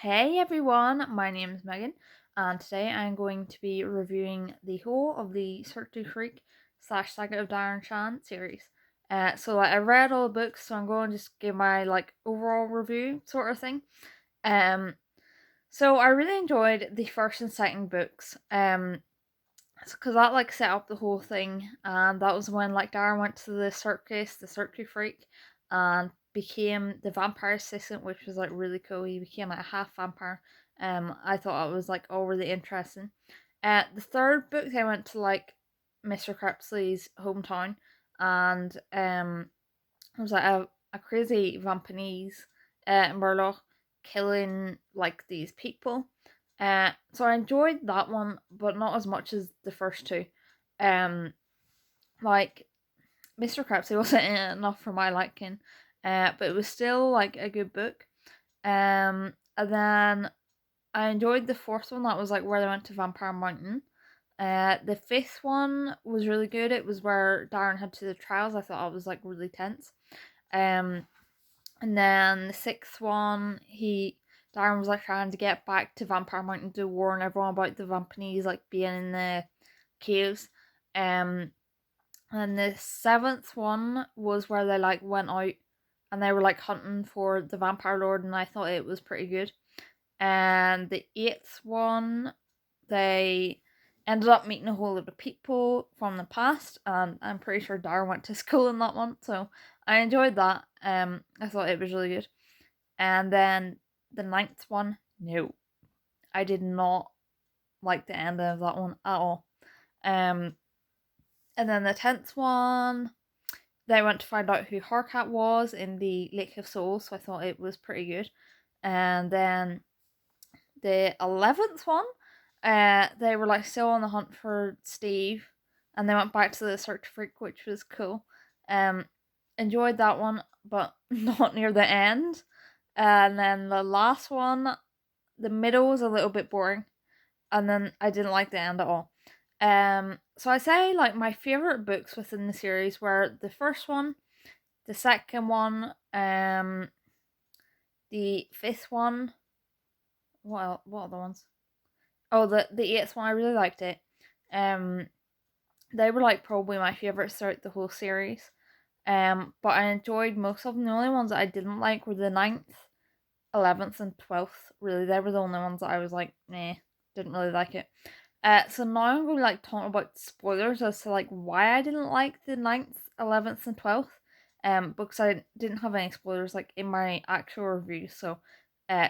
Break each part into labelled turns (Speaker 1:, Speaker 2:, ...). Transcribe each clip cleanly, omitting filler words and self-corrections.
Speaker 1: Hey everyone, my name is Megan, and today I'm going to be reviewing the whole of the Cirque Du Freak slash Saga of Darren Shan series. I read all the books, so I'm going to just give my overall review sort of thing. Um, so I really enjoyed the first and second books. Because that set up the whole thing, and that was when Darren went to the circus, the Cirque Du Freak, and became the vampire assistant, which was really cool. He became a half vampire. I thought it was all really interesting. The third book they went to Mr. Crepsley's hometown, and it was a crazy vampinese Murloc killing these people. So I enjoyed that one, but not as much as the first two. Um, like Mr. Crepsey wasn't in it enough for my liking, but it was still a good book. And then I enjoyed the fourth one. That was where they went to Vampire Mountain. The fifth one was really good. It was where Darren had to the trials. I thought it was really tense. Um, and then the sixth one, Darren was trying to get back to Vampire Mountain to warn everyone about the Vampires being in the caves. And the seventh one was where they went out and they were hunting for the Vampire Lord, and I thought it was pretty good. And the eighth one, they ended up meeting a whole lot of people from the past, and I'm pretty sure Darren went to school in that one, so I enjoyed that. I thought it was really good. And then the ninth one, no, I did not like the end of that one at all. And then the 10th one, they went to find out who Harkat was in the Lake of Souls, so I thought it was pretty good. And then the 11th one, they were still on the hunt for Steve, and they went back to the Cirque Du Freak, which was cool. Enjoyed that one, but not near the end. And then the last one, the middle was a little bit boring, and then I didn't like the end at all. So I say my favorite books within the series were the first one, the second one, the fifth one. What other ones? Oh, the eighth one. I really liked it. Um, they were probably my favorites throughout the whole series. But I enjoyed most of them. The only ones that I didn't like were the ninth, 11th, and 12th. Really, they were the only ones that I was nah, didn't really like it. So now I'm going to talk about spoilers as to why I didn't like the ninth, 11th, and 12th. Because I didn't have any spoilers in my actual review. So,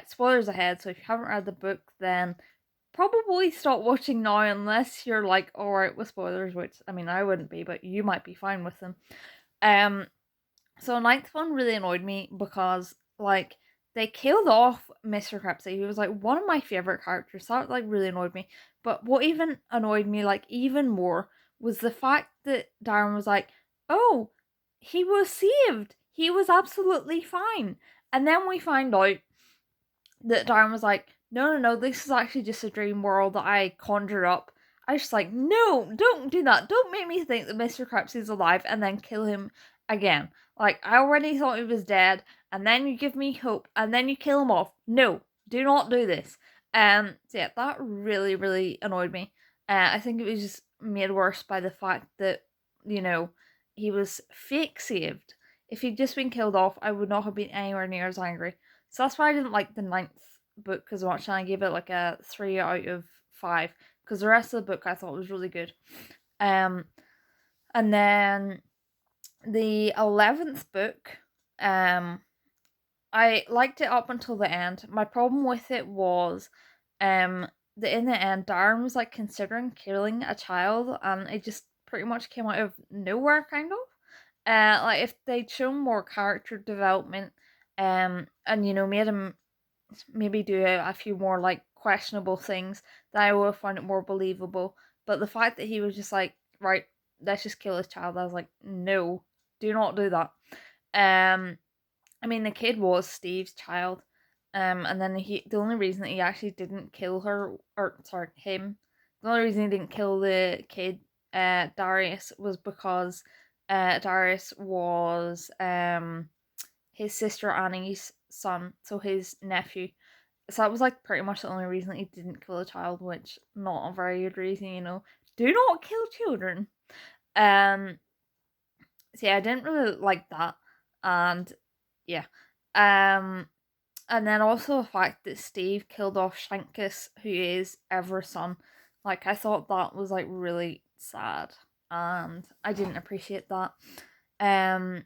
Speaker 1: spoilers ahead. So if you haven't read the book, then probably stop watching now unless you're alright with spoilers, which I mean I wouldn't be, but you might be fine with them. So ninth one really annoyed me because they killed off Mr. Crepsey. He was one of my favorite characters. That really annoyed me. But what even annoyed me even more was the fact that Darren was "Oh, he was saved. He was absolutely fine." And then we find out that Darren was "No, no, no, this is actually just a dream world that I conjured up." I was just "No, don't do that. Don't make me think that Mr. Krabs is alive and then kill him again. I already thought he was dead, and then you give me hope, and then you kill him off. No, do not do this." So yeah, that really, really annoyed me. I think it was just made worse by the fact that, he was fake saved. If he'd just been killed off, I would not have been anywhere near as angry. So that's why I didn't like the ninth book as much, and I gave it a 3 out of 5 because the rest of the book I thought was really good. And then the 11th book, I liked it up until the end. My problem with it was, that in the end, Darren was considering killing a child, and it just pretty much came out of nowhere, kind of. If they'd shown more character development, and made him maybe do a few more questionable things, then I would have found it more believable. But the fact that he was just right, let's just kill his child, I was no, do not do that. I mean, the kid was Steve's child. And then the only reason that he actually didn't kill her, or sorry, him, the only reason he didn't kill the kid, Darius, was because Darius was his sister Annie's son, so his nephew. So that was like pretty much the only reason that he didn't kill a child, which not a very good reason, you know. Do not kill children. Um so yeah, I didn't really like that. And yeah. Um and then also the fact that Steve killed off Shankus, who is Ever's son. Like I thought that was like really sad, and I didn't appreciate that. Um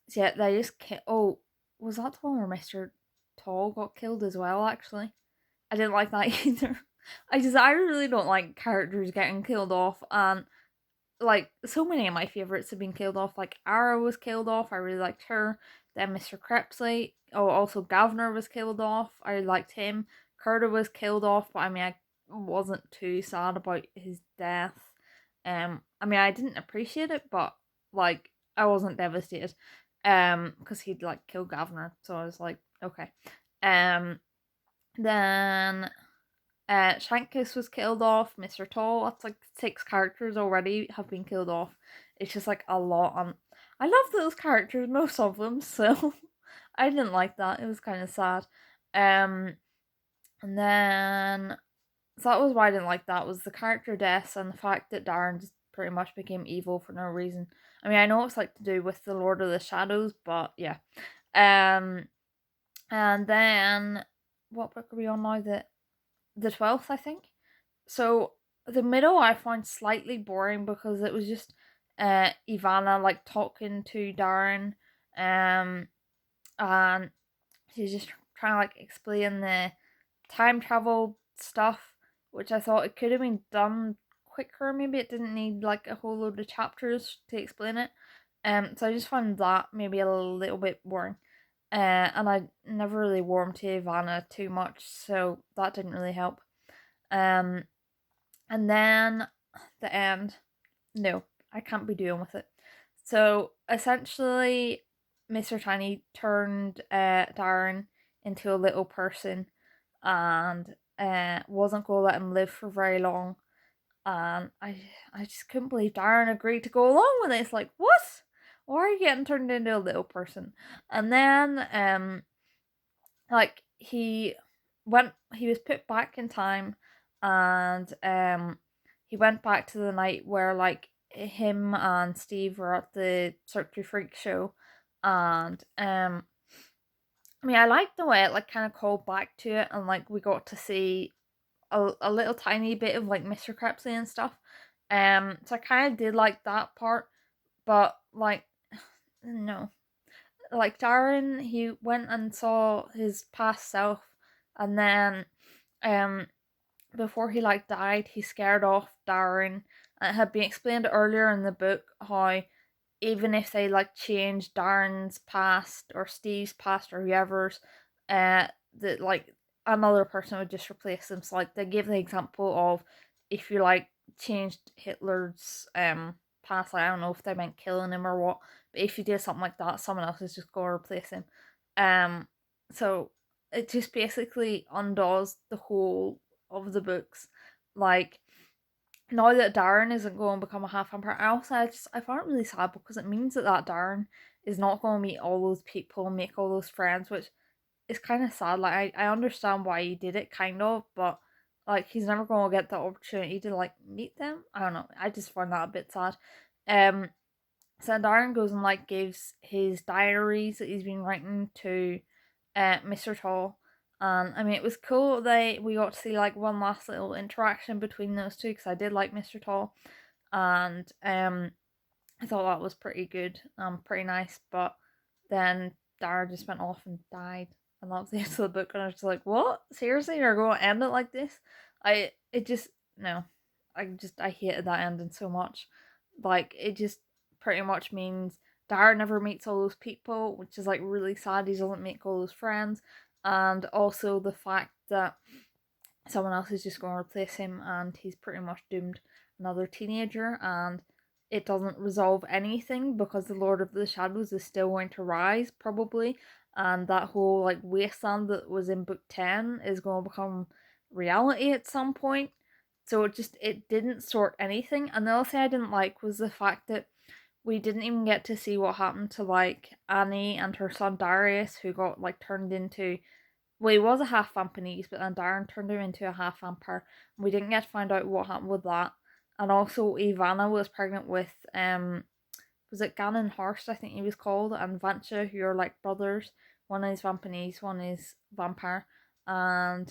Speaker 1: so yeah, they just oh, was that the one where Mr. Tall got killed as well, actually? I didn't like that either. I really don't like characters getting killed off, and like so many of my favorites have been killed off. Like Ara was killed off. I really liked her. Then Mr. Crepsley. Oh, also Gavner was killed off. I liked him. Curta was killed off, but I mean I wasn't too sad about his death. I mean I didn't appreciate it, but like I wasn't devastated. Because he'd like killed Gavner, so I was like, okay. Then Shankus was killed off. Mr. Tall. That's like 6 characters already have been killed off. It's just like a lot. And I love those characters, most of them. So I didn't like that. It was kind of sad. Um, and then so that was why I didn't like that, was the character deaths and the fact that Darren just pretty much became evil for no reason. I mean, I know it's like to do with the Lord of the Shadows, but yeah. Um, and then what book are we on now? The 12th, I think. So the middle I found slightly boring because it was just Ivana like talking to Darren, and she's just trying to like explain the time travel stuff, which I thought it could have been done quicker. Maybe it didn't need like a whole load of chapters to explain it. So I just found that maybe a little bit boring. And I never really warmed to Ivana too much, so that didn't really help. Um, and then the end, no, I can't be doing with it. So essentially, Mr. Tiny turned Darren into a little person, and wasn't going to let him live for very long. And I just couldn't believe Darren agreed to go along with it. It's like, what? Why are you getting turned into a little person? And then like he was put back in time, and he went back to the night where like him and Steve were at the Cirque Du Freak show. And I mean I liked the way it like kind of called back to it, and like we got to see a little tiny bit of like Mr. Crepsley and stuff. So I kind of did like that part, but like no, like Darren, he went and saw his past self, and then um before he like died, he scared off Darren. And it had been explained earlier in the book how even if they like change Darren's past or Steve's past or whoever's, that like another person would just replace them. So like they give the example of if you like changed Hitler's past, like, I don't know if they meant killing him or what, but if you did something like that, someone else is just gonna replace him. So it just basically undoes the whole of the books. Like now that Darren isn't going to become a half vampire, I found it really sad because it means that Darren is not going to meet all those people and make all those friends, which is kind of sad. Like I understand why he did it, kind of, but like he's never going to get the opportunity to like meet them. I don't know. I just find that a bit sad. Um, so Darren goes and like gives his diaries that he's been writing to Mr. Tall. And I mean, it was cool that we got to see like one last little interaction between those two, because I did like Mr. Tall, and I thought that was pretty good, pretty nice. But then Dara just went off and died, and that was the end of the book. And I was just like, what? Seriously, you're going to end it like this? It just no, I hated that ending so much. Like it just pretty much means Dara never meets all those people, which is like really sad. He doesn't make all those friends, and also the fact that someone else is just going to replace him, and he's pretty much doomed, another teenager. And it doesn't resolve anything because the Lord of the Shadows is still going to rise probably, and that whole like wasteland that was in book 10 is going to become reality at some point. So it didn't sort anything. And the other thing I didn't like was the fact that we didn't even get to see what happened to like Annie and her son Darius, who got like turned into well, he was a half vampire, but then Darren turned him into a half vampire. And we didn't get to find out what happened with that. And also, Ivana was pregnant with was it Ganon Horst? I think he was called, and Vancha, who are like brothers. One is vampires, one is vampire, and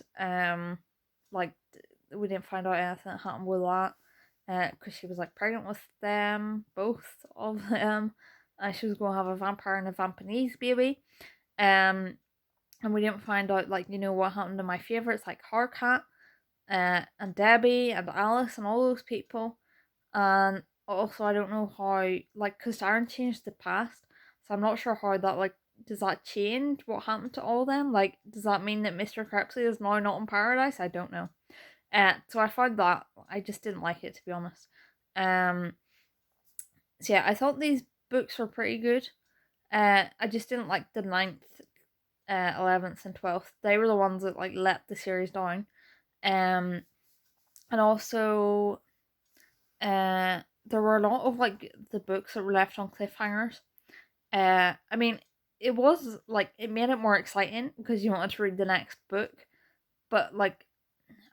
Speaker 1: like we didn't find out anything that happened with that, because she was like pregnant with them, both of them, and she was going to have a vampire and a vampire baby, and we didn't find out like what happened to my favorites like Hardcat, and Debbie and Alice and all those people, and also I don't know how like because Darren changed the past, so I'm not sure how that like does that change what happened to all of them? Like, does that mean that Mr. Crepsley is now not in paradise? I don't know. So I found that I just didn't like it, to be honest. So yeah, I thought these books were pretty good. I just didn't like the 9th, 11th, and 12th. They were the ones that like let the series down. And also, there were a lot of like the books that were left on cliffhangers. I mean, it was like it made it more exciting because you wanted to read the next book, but like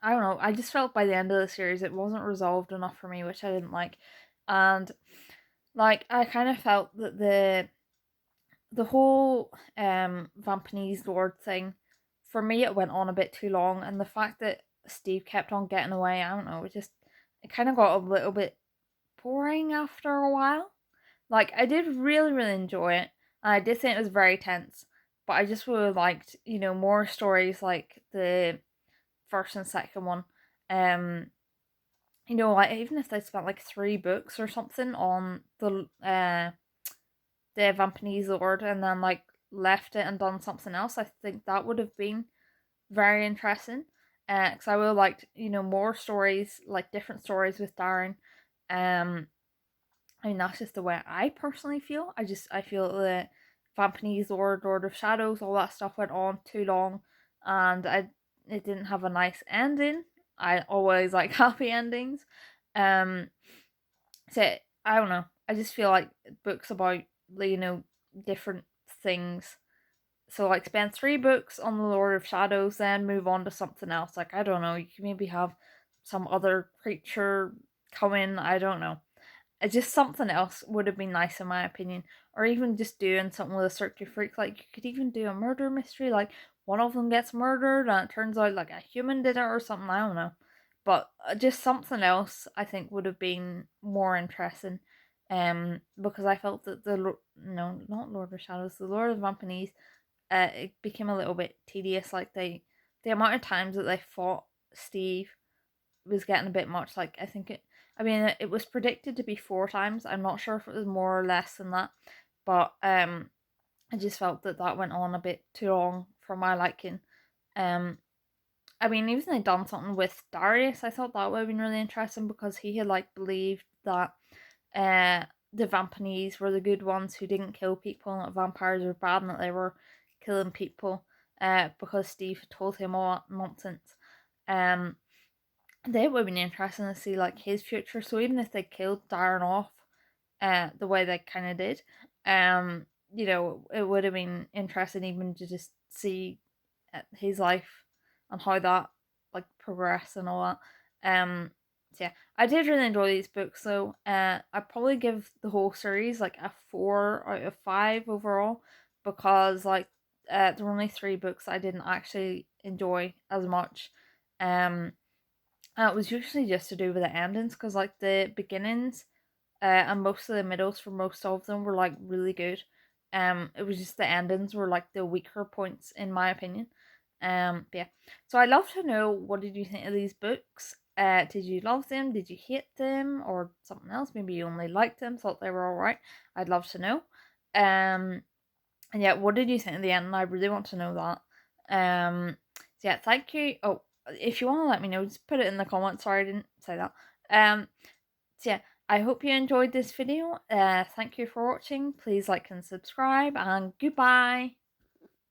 Speaker 1: I don't know, I just felt by the end of the series it wasn't resolved enough for me, which I didn't like, and like I kind of felt that the whole Vampinese Lord thing, for me it went on a bit too long, and the fact that Steve kept on getting away, I don't know, it kind of got a little bit boring after a while. Like I did really really enjoy it, and I did think it was very tense, but I just would have liked more stories like the first and second one. Um, like even if they spent like 3 books or something on the Vampinese Lord and then like left it and done something else, I think that would have been very interesting. Because I would have liked more stories, like different stories with Darren. Um, I mean that's just the way I personally feel. I feel that Vampinese Lord, Lord of Shadows, all that stuff went on too long, and it didn't have a nice ending. I always like happy endings. Um, so I don't know. I just feel like books about different things. So like spend 3 books on the Lord of Shadows, then move on to something else. Like I don't know. You can maybe have some other creature come in. I don't know. It's just something else would have been nice in my opinion, or even just doing something with a Cirque Du Freak. Like you could even do a murder mystery. Like one of them gets murdered and it turns out like a human did it or something. I don't know, but just something else I think would have been more interesting. Because I felt that no, not Lord of Shadows, the Lord of Vampires, it became a little bit tedious. Like the amount of times that they fought Steve was getting a bit much. Like I think I mean it was predicted to be 4 times. I'm not sure if it was more or less than that, but I just felt that that went on a bit too long for my liking. I mean, even they done something with Darius, I thought that would have been really interesting because he had like believed that the Vampinese were the good ones who didn't kill people and that vampires were bad and that they were killing people because Steve had told him all that nonsense. That would have been interesting to see like his future. So even if they killed Darren off, the way they kind of did, it would have been interesting even to just see his life and how that like progressed and all that. So yeah, I did really enjoy these books though. I'd probably give the whole series like a 4 out of 5 overall because like there were only 3 books I didn't actually enjoy as much. And it was usually just to do with the endings because like the beginnings and most of the middles for most of them were like really good. It was just the endings were like the weaker points in my opinion. But yeah. So I'd love to know, what did you think of these books? Did you love them? Did you hate them or something else? Maybe you only liked them, thought they were alright. I'd love to know. And yeah, what did you think of the end? I really want to know that. So yeah, thank you. Oh, if you want to let me know, just put it in the comments. Sorry, I didn't say that. So yeah, I hope you enjoyed this video. Thank you for watching. Please like and subscribe, and goodbye.